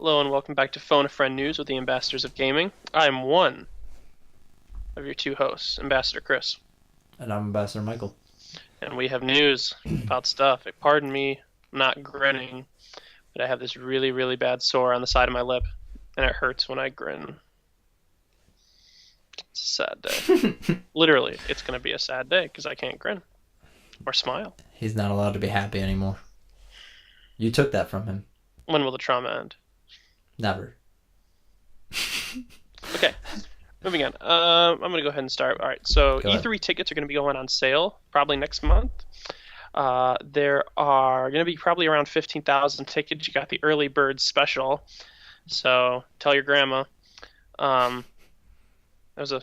Hello and welcome back to Phone a Friend News with the Ambassadors of Gaming. I am one of your two hosts, Ambassador Chris, And I'm Ambassador Michael. and we have news about stuff. Pardon me, I'm not grinning, but I have this really, really bad sore on the side of my lip, and it hurts when I grin. It's a sad day. Literally, it's going to be a sad day because I can't grin or smile. He's not allowed to be happy anymore. You took that from him. When will the trauma end? Never. Okay, moving on. I'm going to go ahead and start. All right, so Go ahead. E3 tickets are going to be going on sale probably next month. There are going to be probably around 15,000 tickets. You got the early bird special. So tell your grandma. That was a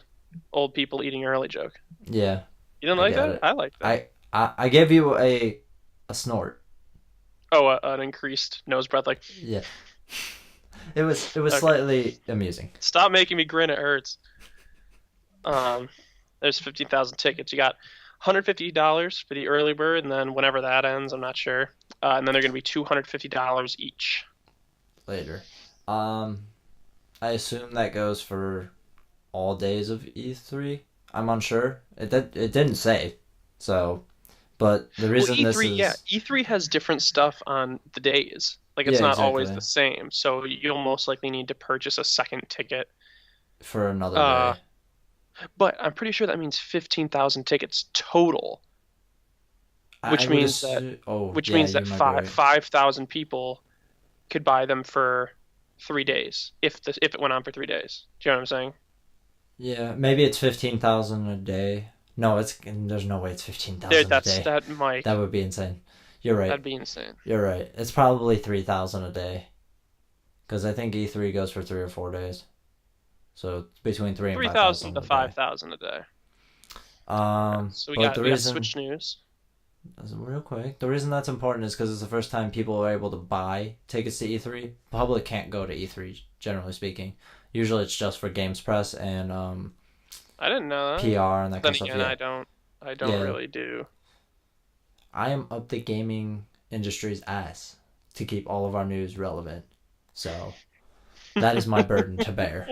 old people eating early joke. Yeah, You didn't I like get that? it. I liked that. I gave you a snort. Oh, an increased nose breath. Like, Yeah. It was okay. slightly amusing. Stop making me grin. It hurts. Um, there's 15,000 tickets. You got $150 for the early bird, and then whenever that ends, I'm not sure. And then they're going to be $250 each. Later. I assume that goes for all days of E3. I'm unsure. It didn't say. So, but the Well, reason this E3, yeah, is E3 has different stuff on the days. Like it's yeah, not always exactly, the same, so you'll most likely need to purchase a second ticket. for another Uh, day. but I'm pretty sure that means 15,000 tickets total, I which would means that assume. Oh which yeah, means you that might be five right. 5,000 people could buy them for 3 days if it went on for 3 days. Do you know what I'm saying? Yeah, maybe it's 15,000 a day. No, there's no way it's fifteen There, thousand a that's day. that, Mike. That would be insane. You're right. That'd be insane. You're right. It's probably 3,000 a day because I think E3 goes for 3 or 4 days. So it's between 3 and five 3,000 thousand to a day. 5,000 a day. All right, so we But got the we got reason, Switch news. real quick, the reason that's important is because it's the first time people are able to buy tickets to E3. Public can't go to E3, generally speaking. Usually it's just for Games Press and I didn't know that. PR and that Then kind of stuff. again, Yeah, I don't yeah. really do. I am up the gaming industry's ass to keep all of our news relevant. So that is my burden to bear.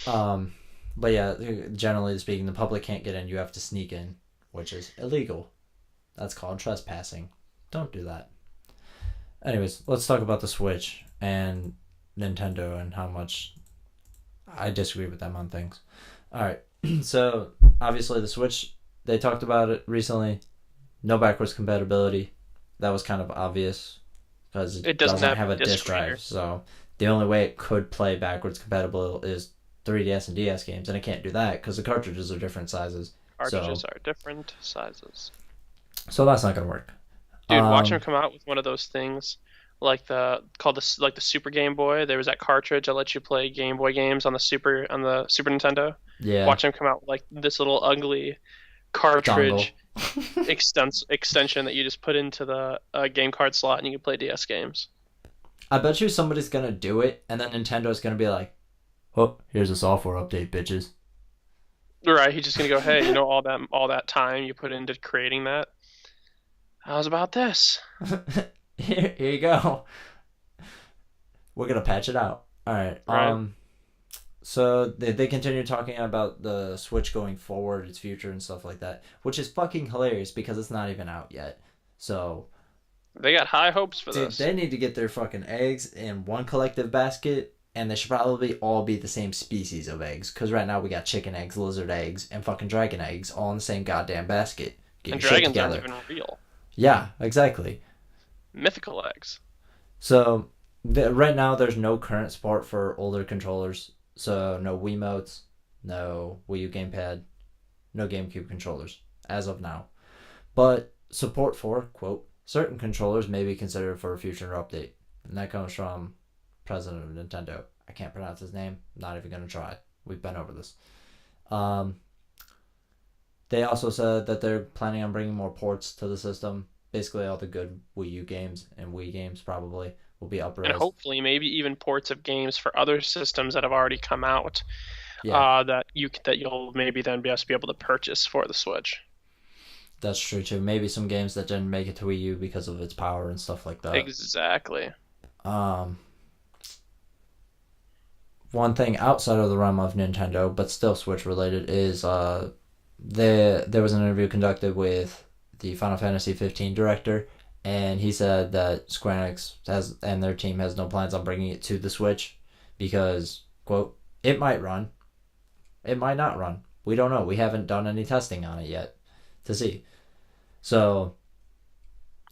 Um, but yeah, generally speaking, the public can't get in. You have to sneak in, which is illegal. That's called trespassing. Don't do that. Anyways, let's talk about the Switch and Nintendo and how much I disagree with them on things. All right. So obviously the Switch, they talked about it recently. No backwards compatibility. That was kind of obvious because it It doesn't doesn't have have a a disc disc reader. drive. So the only way it could play backwards compatible is 3DS and DS games, and it can't do that because the cartridges are different sizes. So Cartridges are different sizes. so that's not gonna work. Dude, watch them Um, come out with one of those things like the Super Game Boy. There was that cartridge that lets you play Game Boy games on the Super Nintendo. yeah, Watch them come out with like this little ugly dongle. cartridge extension that you just put into the game card slot and you can play DS games. I bet you somebody's gonna do it, and then Nintendo's gonna be like, "Oh, here's a software update, bitches." Right, he's just gonna go, hey, all that time you put into creating that. How's about this? Here you go. We're gonna patch it out. All right. Right. So they continue talking about the Switch going forward, its future and stuff like that, which is fucking hilarious because it's not even out yet. So, They got high hopes for dude, this. they need to get their fucking eggs in one collective basket, and they should probably all be the same species of eggs. Because right now we got chicken eggs, lizard eggs, and fucking dragon eggs all in the same goddamn basket. Get And your shit dragons aren't together. even real. Yeah, exactly. Mythical eggs. So right now, there's no current support for older controllers. So no Wiimotes, no Wii U gamepad, no GameCube controllers as of now. But support for quote certain controllers may be considered for a future update, and that comes from president of Nintendo. I can't pronounce his name. Not even gonna try. We've been over this. Um, they also said that they're planning on bringing more ports to the system. Basically, all the good Wii U games and Wii games probably will be And up-res. hopefully maybe even ports of games for other systems that have already come out Yeah, that you'll maybe then be able to purchase for the Switch. that's true too. Maybe some games that didn't make it to Wii U because of its power and stuff like that. Exactly. Um, one thing outside of the realm of Nintendo, but still Switch related, is there was an interview conducted with the Final Fantasy 15 director, and he said that Square Enix has and their team has no plans on bringing it to the Switch because, quote, it might run, it might not run. We don't know. We haven't done any testing on it yet to see. So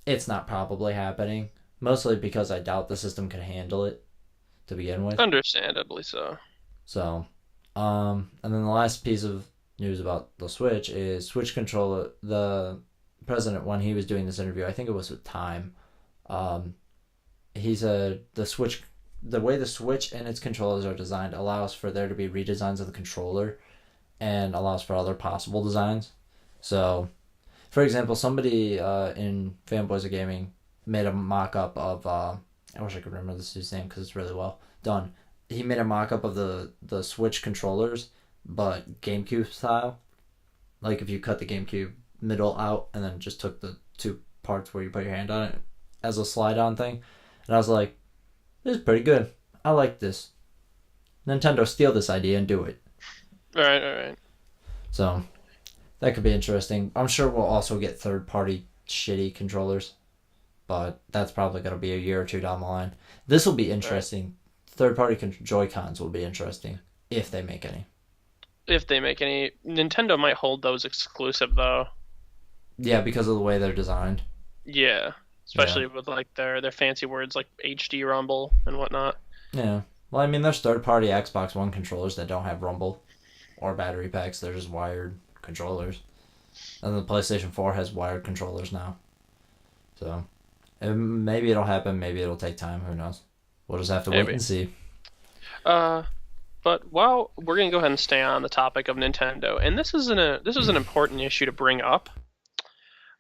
it's not probably happening, mostly because I doubt the system can handle it to begin with. Understandably so. So, and then the last piece of news about the Switch is Switch controller. The president, when he was doing this interview, I think it was with Time, um, he said the way the Switch and its controllers are designed allows for there to be redesigns of the controller and allows for other possible designs. So, for example, somebody in Fanboys of Gaming made a mock-up of, I wish I could remember this dude's name because it's really well done. He made a mock-up of the Switch controllers, but GameCube style. Like if you cut the GameCube middle out and then just took the two parts where you put your hand on it as a slide-on thing. And I was like, this is pretty good. I like this. Nintendo, steal this idea and do it. All right. So, that could be interesting. I'm sure we'll also get third-party shitty controllers, but that's probably going to be a year or two down the line. This will be interesting. Right. Third-party Joy-Cons will be interesting, if they make any. If they make any. Nintendo might hold those exclusive, though. Yeah, because of the way they're designed. Yeah, especially with like their fancy words like HD Rumble and whatnot. Yeah. Well, I mean, there's third-party Xbox One controllers that don't have Rumble or battery packs. They're just wired controllers. And the PlayStation 4 has wired controllers now. So, maybe it'll happen. Maybe it'll take time. Who knows? We'll just have to wait and see. But while we're gonna go ahead and stay on the topic of Nintendo, and this is an important issue to bring up.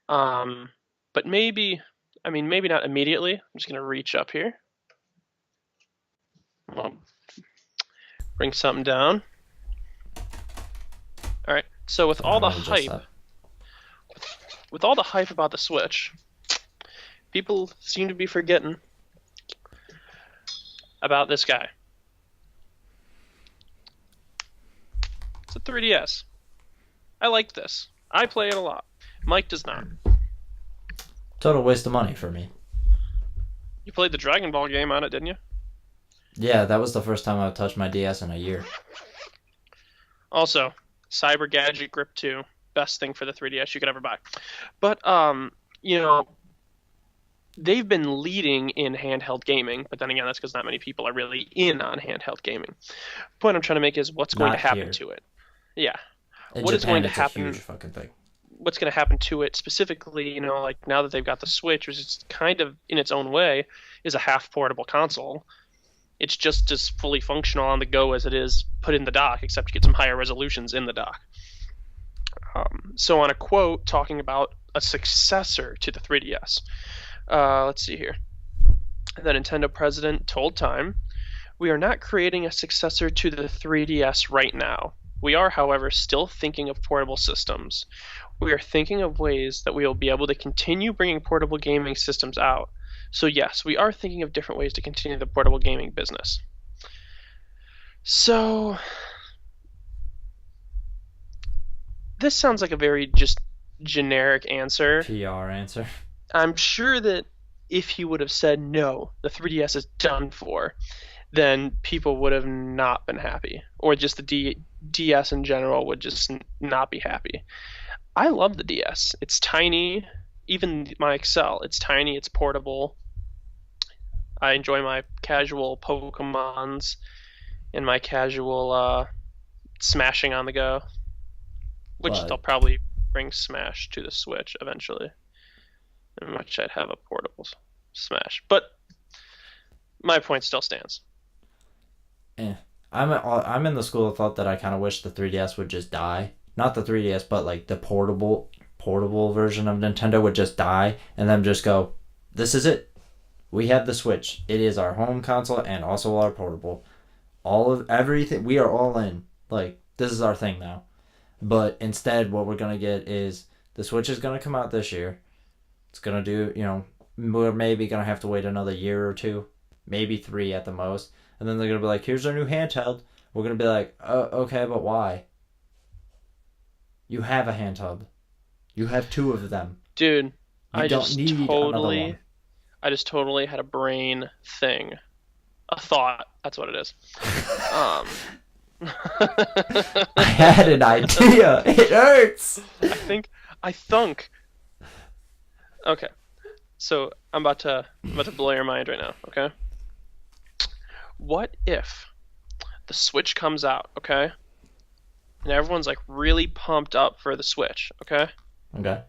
But maybe not immediately. I'm just gonna reach up here. I'll bring something down. All right. So with all the hype about the Switch, people seem to be forgetting about this guy. It's a 3DS. I like this. I play it a lot. Mike does not. Total waste of money for me. You played the Dragon Ball game on it, didn't you? Yeah, that was the first time I've touched my DS in a year. Also, Cyber Gadget Grip 2, best thing for the 3DS you could ever buy. But they've been leading in handheld gaming, but then again, that's because not many people are really in on handheld gaming. The point I'm trying to make is what's going to happen to it. Yeah. What is going to happen? A huge fucking thing. What's going to happen to it specifically, like now that they've got the Switch, which is kind of in its own way is a half portable console. It's just as fully functional on the go as it is put in the dock, except you get some higher resolutions in the dock. So on a quote talking about a successor to the 3DS, let's see here. The Nintendo president told Time, "We are not creating a successor to the 3DS right now. We are, however, still thinking of portable systems. We are thinking of ways that we will be able to continue bringing portable gaming systems out. So yes, we are thinking of different ways to continue the portable gaming business." So this sounds like a very just generic answer. PR answer. I'm sure that if he would have said no, the 3DS is done for, then people would have not been happy, or just the DS in general would just not be happy. I love the DS. It's tiny. Even my Excel, it's tiny, it's portable. I enjoy my casual Pokemons and my casual smashing on the go, which they'll probably bring Smash to the Switch eventually, in which I'd have a portable Smash. But my point still stands. I'm in the school of thought that I kind of wish the 3DS would just die. Not the 3DS, but like the portable version of Nintendo would just die, and then just go, this is it. We have the Switch. It is our home console and also our portable. All of everything, we are all in. Like, this is our thing now. But instead, what we're going to get is the Switch is going to come out this year. It's going to do, we're maybe going to have to wait another year or two maybe 3 at the most. And then they're gonna be like, "Here's our new handheld." We're gonna be like, "Okay, but why? You have a handheld. You have 2 of them. Dude, You I don't just need another totally one." I just totally had a brain thing. A thought. That's what it is. Um I had an idea. It hurts. I thunk. Okay. So I'm about to blow your mind right now, okay? What if the Switch comes out, okay? And everyone's like really pumped up for the Switch, okay? Okay.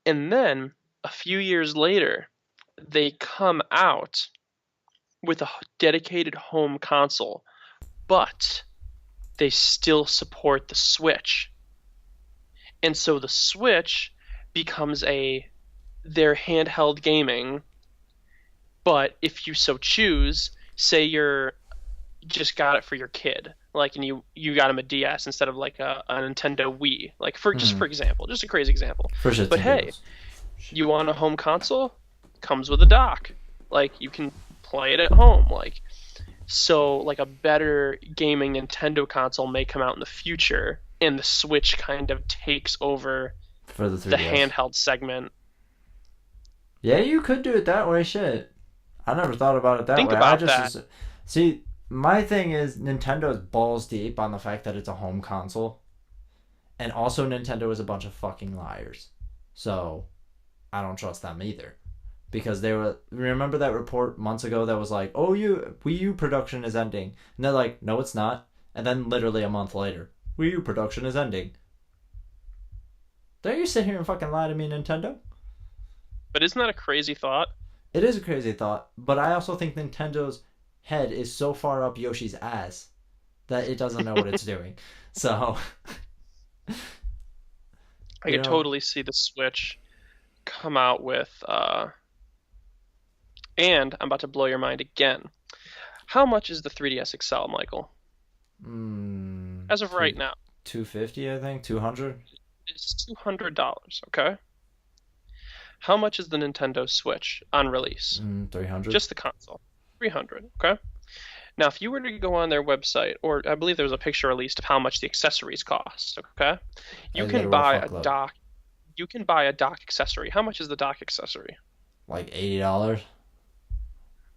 And then a few years later, they come out with a dedicated home console, but they still support the Switch. And so the Switch becomes their handheld gaming, but if you so choose, say you're just got it for your kid, like, and you got him a DS instead of like a Nintendo Wii, like for example, just a crazy example. For shits But and hey, giggles. you want a home console? Comes with a dock. Like you can play it at home. Like a better gaming Nintendo console may come out in the future, and the Switch kind of takes over For the the 3DS. handheld segment. Yeah, you could do it that way. Shit. I never thought about it that Think way. I about that. just see. My thing is Nintendo's balls deep on the fact that it's a home console, and also Nintendo is a bunch of fucking liars. So I don't trust them either, because they were. Remember that report months ago that was like, "Oh, Wii U production is ending," and they're like, "No, it's not." And then literally a month later, Wii U production is ending. Don't you sit here and fucking lie to me, Nintendo? But isn't that a crazy thought? It is a crazy thought, but I also think Nintendo's head is so far up Yoshi's ass that it doesn't know what it's doing. So, I you could know, totally see the Switch come out with and I'm about to blow your mind again. How much is the 3DS XL, Michael? As of right two now, 250, I think, 200. it's $200, okay? How much is the Nintendo Switch on release? 300. Just the console. 300, okay? Now, if you were to go on their website, or I believe there was a picture released of how much the accessories cost, okay? You And they can were a buy a fuckload. dock. You can buy a dock accessory. How much is the dock accessory? Like $80.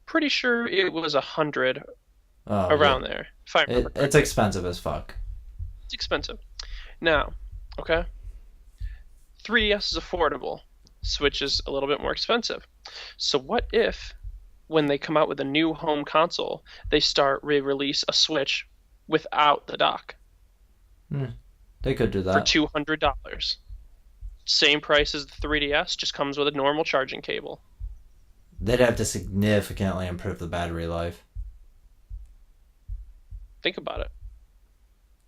Pretty sure it was 100 Oh yeah, around there, if I remember it's correctly. expensive as fuck. It's expensive. Now, okay, 3DS is affordable. Switch is a little bit more expensive. So what if, when they come out with a new home console, they start re-release a Switch without the dock Hmm. They could do for that. $200? Same price as the 3DS, just comes with a normal charging cable. They'd have to significantly improve the battery life. Think about it.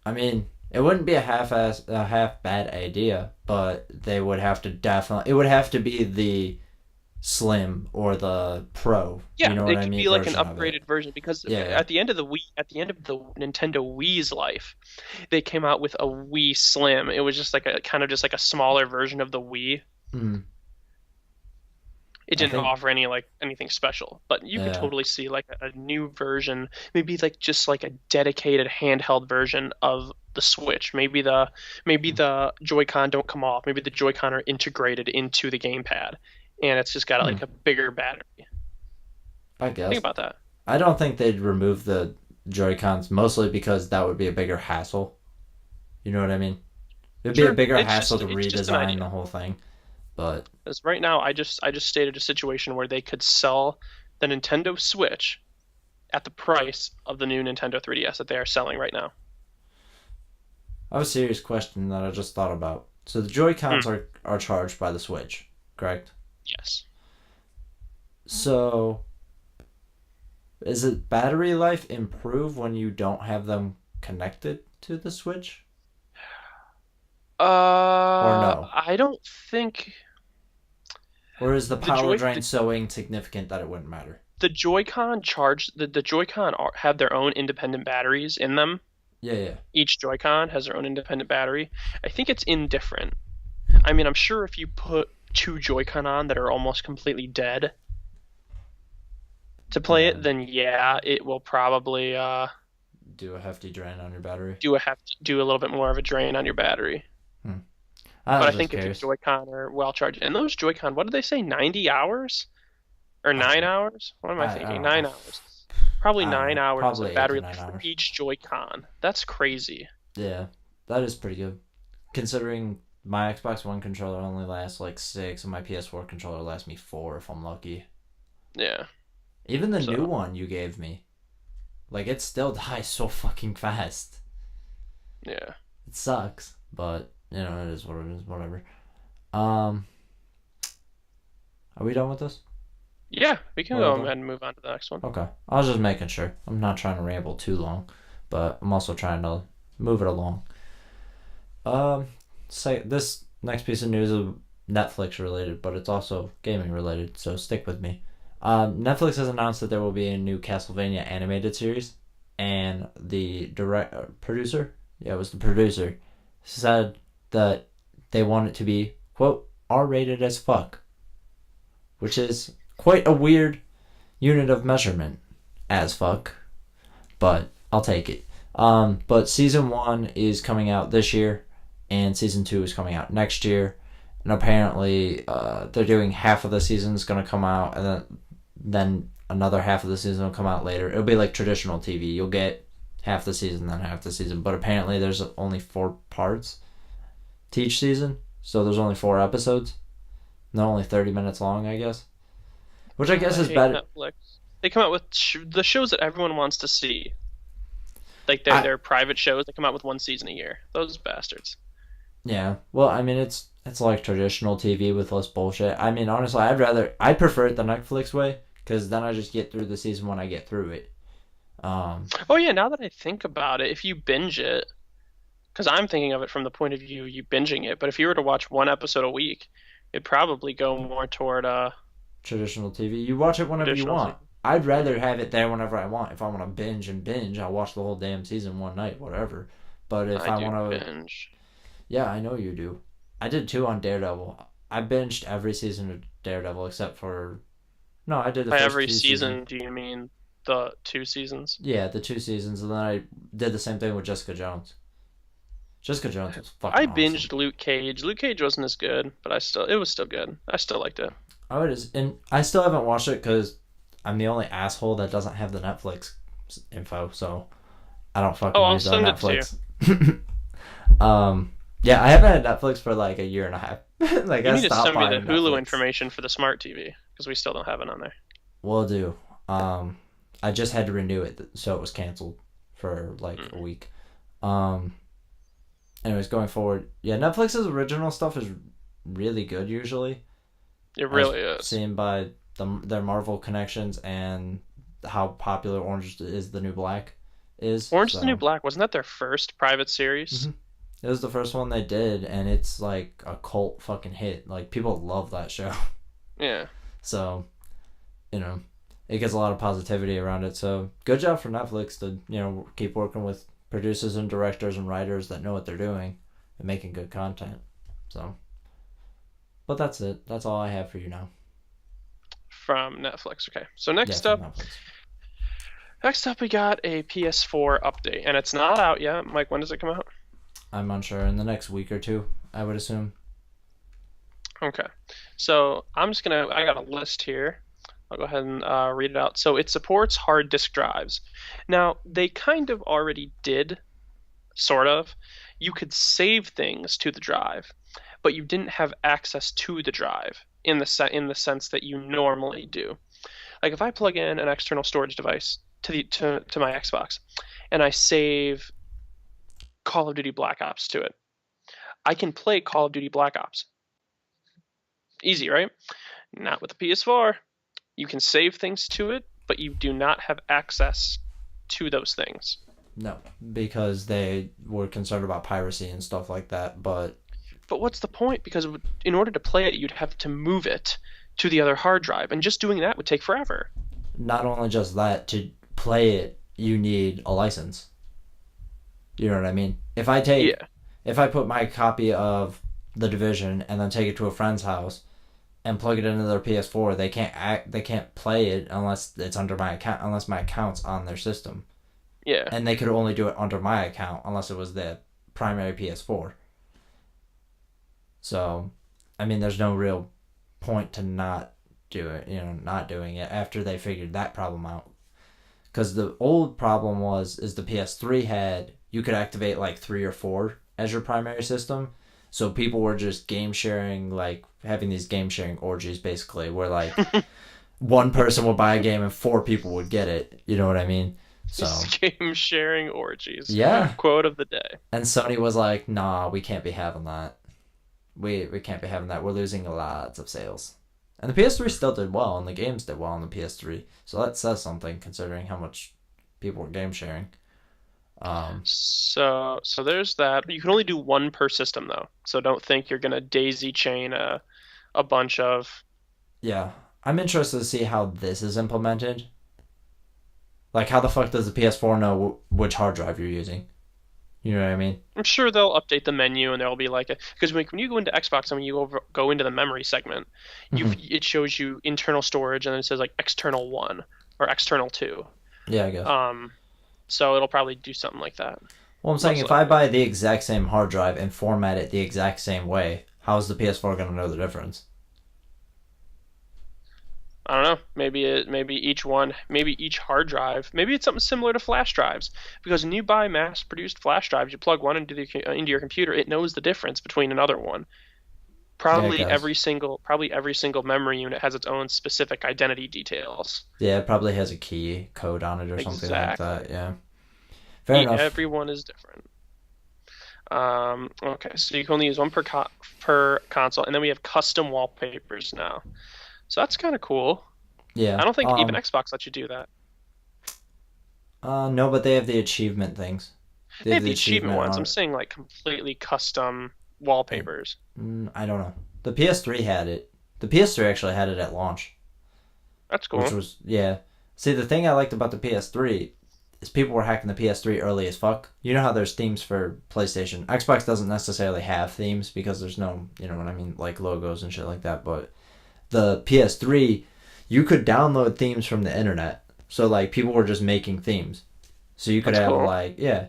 I mean, it wouldn't be a half bad idea, but they would have to definitely. It would have to be the Slim or the Pro. You Yeah, know what it I could mean? be like an Version of it. upgraded version because Yeah, yeah. at the end of the Nintendo Wii's life, they came out with a Wii Slim. It was just like a kind of just like a smaller version of the Wii. Mm, It I didn't think. offer anything special, but you could Yeah. totally see like a new version, maybe like just like a dedicated handheld version of the Switch. Maybe the Joy-Con don't come off. Maybe the Joy-Con are integrated into the gamepad, and it's just got Hmm, like a bigger battery. I Think guess. about that. I don't think they'd remove the Joy Cons mostly because that would be a bigger hassle. You know what I mean? It'd be a Sure, bigger it's hassle just to it's just an redesign idea. the whole thing. But Because right now, I just stated a situation where they could sell the Nintendo Switch at the price of the new Nintendo 3DS that they are selling right now. I have a serious question that I just thought about. So the Joy Hmm, Cons are charged by the Switch, correct? yes. So is it battery life improve when you don't have them connected to the Switch? Or no? I don't think Or is the the power Joy drain so insignificant that it wouldn't matter? the Joy-Con have their own independent batteries in them. Yeah, yeah. Each Joy-Con has their own independent battery. I think it's indifferent. I mean, I'm sure if you put two Joy-Con on that are almost completely dead, to play it, and then yeah, it will probably do a hefty drain on your battery. do a little bit more of a drain on your battery. Hmm. I But I was just think if your curious. Joy-Con are well charged, and those Joy-Con, what did they say, 90 hours or I 9 hours? What am I I thinking? don't know. 9 hours. Probably I don't nine know. hours Probably of eight to battery nine life for hours. each Joy-Con. That's crazy. Yeah, that is pretty good. Considering my Xbox One controller only lasts like 6, and my PS4 controller lasts me 4 if I'm lucky. Yeah. Even the new So one you gave me, like it still dies so fucking fast. yeah. It sucks, but it is what it is. Whatever. Um, are we done with this? Yeah, we can Are we go done? ahead and move on to the next one. Okay. I was just making sure. I'm not trying to ramble too long, but I'm also trying to move it along. Say this next piece of news is Netflix related, but it's also gaming related, so stick with me. Netflix has announced that there will be a new Castlevania animated series, and the producer, yeah, it was the producer, said that they want it to be quote R-rated as fuck, which is quite a weird unit of measurement, as fuck, but I'll take it. But season 1 is coming out this year, and season 2 is coming out next year, and apparently they're doing half of the season's gonna come out, and then another half of the season will come out later. It'll be like traditional TV. You'll get half the season, then half the season, but apparently there's only 4 parts to each season, so there's only 4 episodes. And they're only 30 minutes long, I guess, which I God, guess I is hate better. Netflix. They come out with the shows that everyone wants to see. Like I their private shows, they come out with one season a year. Those bastards. Yeah. Well, I mean, it's like traditional TV with less bullshit. I mean, honestly, I prefer it the Netflix way because then I just get through the season when I get through it. Um, Oh yeah, now that I think about it, if you binge it, because I'm thinking of it from the point of view you binging it, but if you were to watch one episode a week, it'd probably go more toward Traditional TV, you watch it whenever you traditional want. TV. I'd rather Hmm. have it there whenever I want. If I want to binge, I'll watch the whole damn season one night, whatever. But if I I do want to, binge. yeah, I know you do. I did too on Daredevil. I binged every season of Daredevil except for no, I did the By first every 2 seasons. season, do you mean the 2 seasons? Yeah, the 2 seasons, and then I did the same thing with Jessica Jones. Jessica Jones was I fucking awesome. binged Luke Cage. Luke Cage wasn't as good, but it was still good. I still liked it. Oh, it is, and I still haven't watched it because I'm the only asshole that doesn't have the Netflix info, so I don't Oh, fucking I'll use their send it to you. Netflix. Yeah, I haven't had Netflix for like a year and a half. Like You I need to stopped send me the buying Hulu Netflix. information for the smart TV because we still don't have it on there. Will do. Um, I just had to renew it, so it was canceled for like a Mm. week. Um, Anyways, going forward, yeah, Netflix's original stuff is really good usually, It as really is. seen by their Marvel connections and how popular Orange is the New Black is. Orange is the New So Black, wasn't that their first private series? mhm. It was the first one they did, and it's like a cult fucking hit. Like people love that show. Yeah. So you know, it gets a lot of positivity around it. So good job for Netflix to keep working with producers and directors and writers that know what they're doing and making good content. So, but that's it. That's all I have for you now. From Netflix. Okay. So Yeah, next from up, Netflix. we got a PS4 update, and it's not out yet. Mike, when does it come out? I'm unsure. In the next week or two, I would assume. Okay. So I got a list here. I'll go ahead and read it out. So it supports hard disk drives. Now, they kind of already did, sort of. You could save things to the drive, but you didn't have access to the drive in the sense that you normally do. Like if I plug in an external storage device to my Xbox and I save Call of Duty Black Ops to it, I can play Call of Duty Black Ops. Easy, right? Not with the PS4. You can save things to it, but you do not have access to those things. No, because they were concerned about piracy and stuff like that. But But what's the point? Because in order to play it, you'd have to move it to the other hard drive, and just doing that would take forever. not only just that, to play it, you need a license. You know what I mean? Yeah. If I put my copy of The Division and then take it to a friend's house, and plug it into their PS4, they can't play it unless it's under my account, unless my account's on their system. Yeah. And they could only do it under my account unless it was the primary PS4. So, I mean, there's no real point to not do it, not doing it after they figured that problem out. Because the old problem is the PS3 you could activate like 3 or 4 as your primary system. So people were just game sharing, like having these game sharing orgies basically, where like one person would buy a game and 4 people would get it. You know what I mean? So Game sharing orgies. yeah. Quote of the day. And Sony was like, nah, we can't be having that. We can't be having that. We're losing lots of sales. And the PS3 still did well, and the games did well on the PS3. So that says something, considering how much people were game sharing. So there's that. You can only do one per system though. So don't think you're gonna daisy chain a bunch of. Yeah, I'm interested to see how this is implemented. Like, how the fuck does the PS4 know which hard drive you're using? You know what I mean? I'm sure they'll update the menu and there'll be like a because when you go into Xbox and when you go into the memory segment, it shows you internal storage and then it says like external 1 or external 2. Yeah, I guess. So it'll probably do something like that. Well, I'm saying if I buy the exact same hard drive and format it the exact same way, how is the PS4 going to know the difference? I don't know. Maybe each hard drive, maybe it's something similar to flash drives. Because when you buy mass-produced flash drives, you plug one into your computer, it knows the difference between another one. Probably every single memory unit has its own specific identity details. Yeah, it probably has a key code on it or something like that. Yeah. Fair enough. Everyone is different. Okay, so you can only use one per console, and then we have custom wallpapers now. So that's kind of cool. Yeah. I don't think even Xbox lets you do that. No, but they have the achievement things. They have the achievement ones. I'm saying like completely custom wallpapers. I don't know. The PS3 had it. The PS3 actually had it at launch. That's cool. Which was, yeah. See, the thing I liked about the PS3 is people were hacking the PS3 early as fuck. You know how there's themes for PlayStation. Xbox doesn't necessarily have themes because there's no, you know what I mean, like logos and shit like that, but the PS3, you could download themes from the internet. So, like, people were just making themes. So you could have, cool. Like, yeah.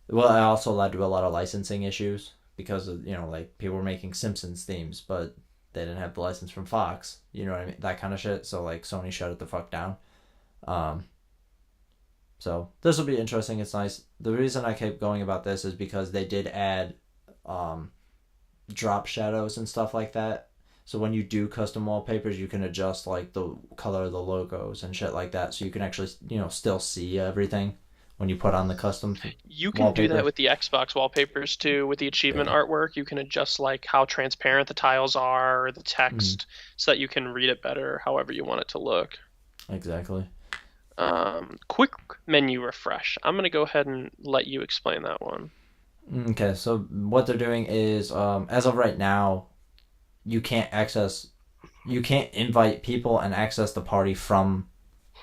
Well, it also led to a lot of licensing issues because, of, like, people were making Simpsons themes, but they didn't have the license from Fox. You know what I mean? That kind of shit. So, like, Sony shut it the fuck down. So, this will be interesting. It's nice. The reason I kept going about this is because they did add drop shadows and stuff like that. So when you do custom wallpapers, you can adjust like the color of the logos and shit like that. So you can actually, still see everything when you put on the custom You can wallpaper. Do that with the Xbox wallpapers too. With the achievement artwork, you can adjust like how transparent the tiles are or the text so that you can read it better however you want it to look. Exactly. Quick menu refresh. I'm going to go ahead and let you explain that one. Okay, so what they're doing is, as of right now, you can't invite people and access the party from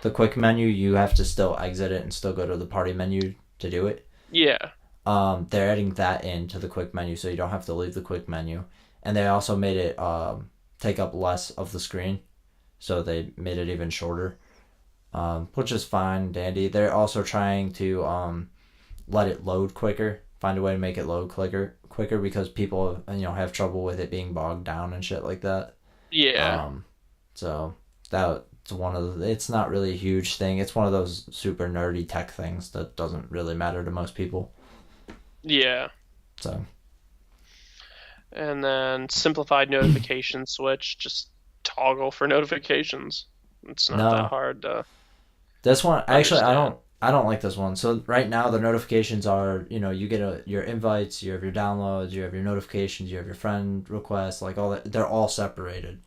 the quick menu. You have to still exit it and still go to the party menu to do it. Yeah. They're adding that into the quick menu so you don't have to leave the quick menu. And they also made it take up less of the screen. So they made it even shorter. Which is fine, dandy. They're also trying to let it load quicker. Find a way to make it load quicker because people have trouble with it being bogged down and shit like that. Yeah. So that's it's not really a huge thing. It's one of those super nerdy tech things that doesn't really matter to most people. Yeah. So. And then simplified notification switch, just toggle for notifications. It's not that hard to This one actually I don't like this one. So right now the notifications are, you get your invites, you have your downloads, you have your notifications, you have your friend requests, like all that. They're all separated.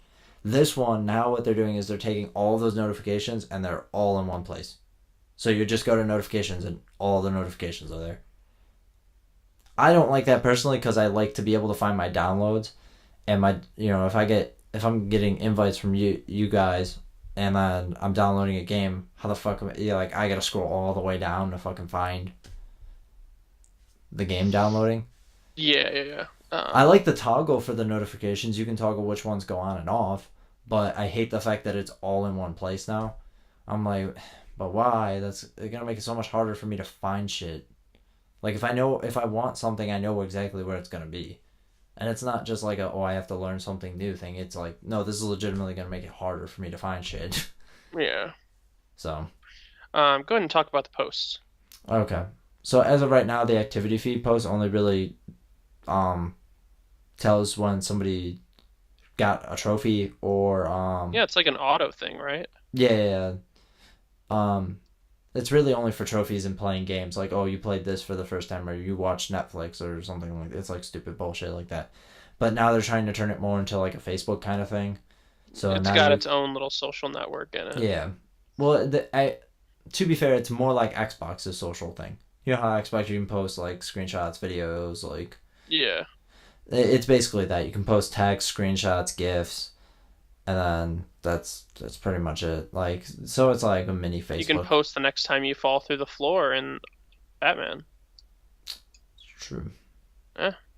This one, now what they're doing is they're taking all of those notifications and they're all in one place. So you just go to notifications and all the notifications are there. I don't like that personally because I like to be able to find my downloads and my, if I'm getting invites from you guys and then I'm downloading a game, how the fuck I gotta scroll all the way down to fucking find the game downloading. Yeah. I Um, like the toggle for the notifications. You can toggle which ones go on and off, but I hate the fact that it's all in one place now. I'm like, but why? That's gonna make it so much harder for me to find shit. Like if I want something, I know exactly where it's gonna be. And it's not just like oh, I have to learn something new thing. It's like, no, this is legitimately gonna make it harder for me to find shit. yeah. So Go ahead and talk about the posts. okay. So as of right now, the activity feed post only really um tells when somebody got a trophy or Yeah, it's like an auto thing, right? yeah, yeah, yeah. It's really only for trophies and playing games. Like, oh, you played this for the first time, or you watched Netflix or something like that. It's like stupid bullshit like that. But now they're trying to turn it more into like a Facebook kind of thing. So It's now got you, its own little social network in it. yeah. Well, to be fair, it's more like Xbox's social thing. You know how Xbox you can post like screenshots, videos, like Yeah. it's basically that. You can post text, screenshots, gifs, and then that's pretty much it. Like, so it's like a mini You can Facebook. post the next time you fall through the floor in Batman. True.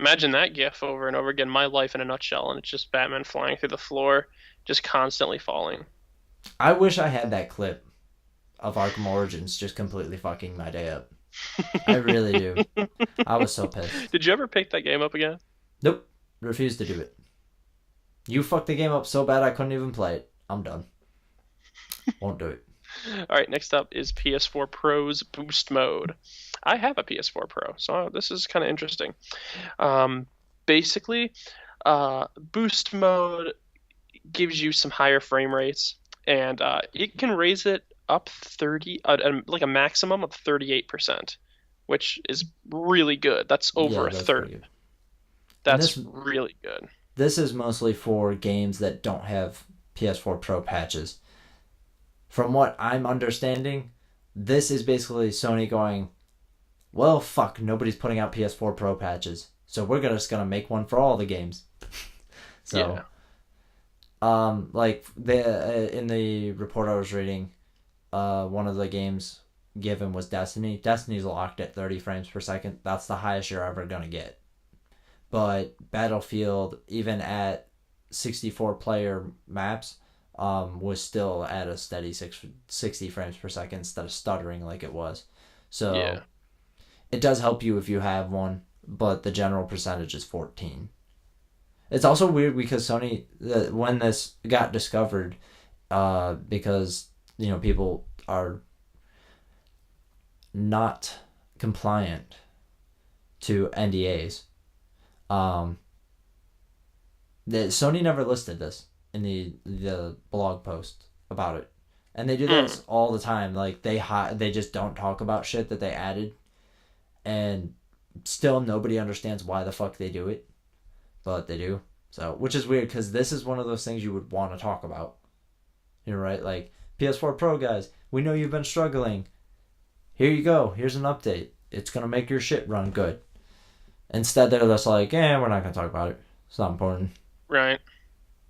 Imagine that gif over and over again. My life in a nutshell, and it's just Batman flying through the floor, just constantly falling. I wish I had that clip of Arkham Origins just completely fucking my day up. I really do. I was so pissed. Did you ever pick that game up again? Nope. Refused to do it. You fucked the game up so bad I couldn't even play it. I'm done. Won't do it. All right, next up is PS4 Pro's Boost Mode. I have a PS4 Pro, so this is kind of interesting. Um, Basically, Boost Mode gives you some higher frame rates, and it can raise it up 30, like a maximum of 38%, which is really good. That's over Yeah, a that's pretty third. good. And That's really good. this is mostly for games that don't have PS4 Pro patches. From what I'm understanding, this is basically Sony going, well, fuck, nobody's putting out PS4 Pro patches, so we're just gonna make one for all the games. So, Yeah. like the in the report I was reading, one of the games given was Destiny. Destiny's locked at 30 frames per second. That's the highest you're ever gonna get. But Battlefield, even at 64 player maps, was still at a steady 60 frames per second instead of stuttering like it was. So Yeah. it does help you if you have one, but the general percentage is 14. It's also weird because Sony, when this got discovered, because people are not compliant to NDAs. Um, Sony never listed this in the blog post about it, and they do Hmm. this all the time. Like they just don't talk about shit that they added, and still nobody understands why the fuck they do it, but they do. So, which is weird because this is one of those things you would want to talk about. You're right, like PS4 Pro guys, we know you've been struggling. Here you go. Here's an update. It's gonna make your shit run good. Instead, they're just like, we're not gonna talk about it. It's not important. Right.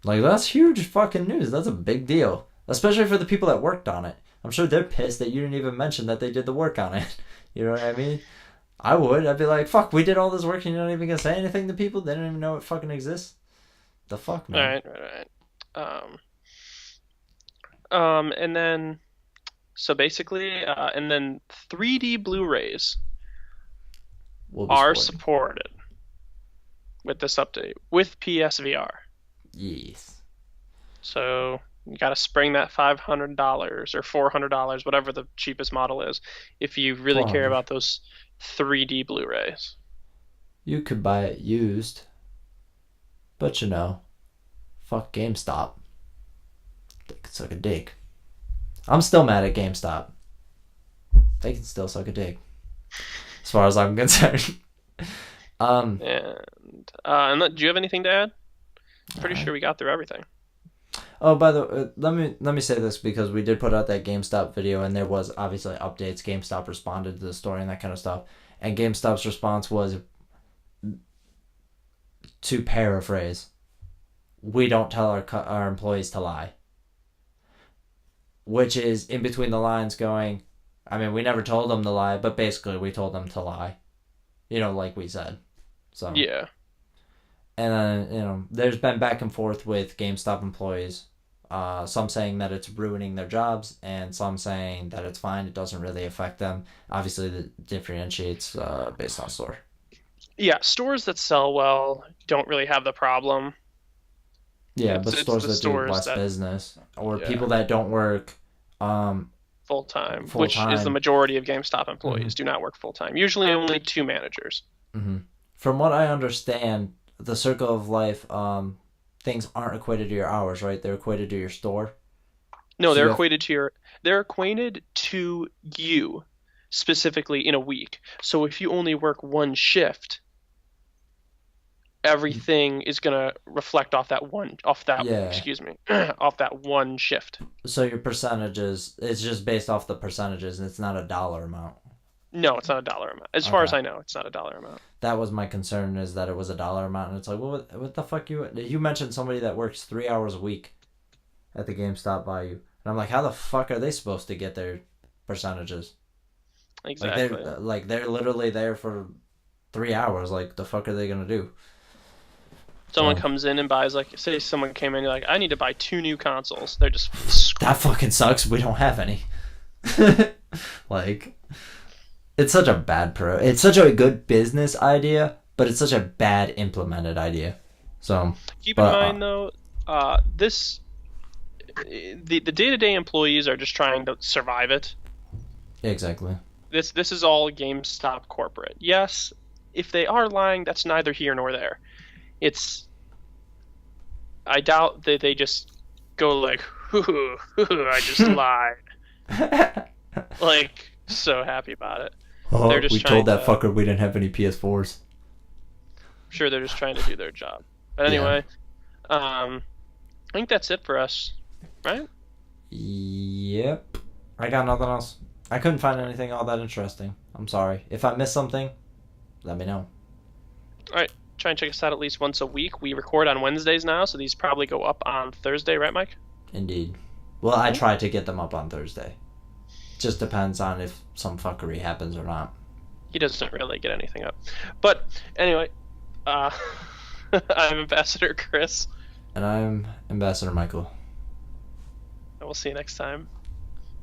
Like, that's huge fucking news. That's a big deal. Especially for the people that worked on it. I'm sure they're pissed that you didn't even mention that they did the work on it. You know what I mean? I would. I'd be like, fuck, we did all this work and you're not even gonna say anything to people? They don't even know it fucking exists? The fuck, All man? right. Right. Right. And then so basically, and then 3D Blu-rays We'll be are supporting. supported with this update with PSVR. Yes. So you got to spring that $500 or $400, whatever the cheapest model is, if you really care 400. about those 3D Blu-rays. You could buy it used, but fuck GameStop. They could suck a dick. I'm still mad at GameStop. They can still suck a dick, as far as I'm concerned. um, Do you have anything to add? Pretty I, sure we got through everything. oh, by the way, let me say this because we did put out that GameStop video and there was obviously updates. GameStop responded to the story and that kind of stuff, and GameStop's response was, to paraphrase, "We don't tell our employees to lie," which is in between the lines going, I mean, we never told them to lie, but basically we told them to lie. Like we said. So Yeah. And then, there's been back and forth with GameStop employees. Some saying that it's ruining their jobs, and some saying that it's fine. It doesn't really affect them. Obviously, it differentiates based on store. Yeah, stores that sell well don't really have the problem. Yeah, but It's stores the that do stores less that, business or yeah, people that don't work full time, full which is the time. majority of GameStop Hmm. employees, do not work full time. Usually only two managers. Hmm. From what I understand, the circle of life, things aren't equated to your hours, right? They're equated to your store. No, So they're you have, equated to your they're acquainted to you specifically in a week. So if you only work one shift, everything is gonna reflect yeah. excuse me, off that one shift. So your percentages, it's just based off the percentages, and it's not a dollar amount. No, it's not a dollar amount. As far as Okay. I know, it's not a dollar amount. That was my concern, is that it was a dollar amount, and it's like, well, what the fuck you mentioned somebody that works 3 hours a week at the GameStop by you, and I'm like, how the fuck are they supposed to get their percentages? Exactly. Like they're literally there for 3 hours. Like the fuck are they gonna do? Someone So comes in and buys, like, say someone came in, you're like, I need to buy two new consoles. They're just screw. that fucking sucks. We don't have any. Like it's such a bad pro. It's such a good business idea, but it's such a bad implemented idea. So, Keep in but mind though, this the day-to-day employees are just trying to survive it. exactly. This is all GameStop corporate. Yes, if they are lying, that's neither here nor there. It's I doubt that they just go like, I just lied. Like, so happy about it. They're Oh, just we told trying that to, fucker we didn't have any PS4s. I'm sure they're just trying to do their job. But Yeah. anyway, I think that's it for us, right? Yep. I got nothing else. I couldn't find anything all that interesting. I'm sorry. If I missed something, let me know. All right. Try and check us out at least once a week. We record on Wednesdays now, so these probably go up on Thursday, right, Mike? Indeed. Well, I Yeah. try to get them up on Thursday. Just depends on if some fuckery happens or not. He doesn't really get anything up. But anyway, uh, I'm Ambassador Chris, And I'm Ambassador Michael. and we'll see you next time.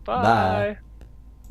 Bye. Bye.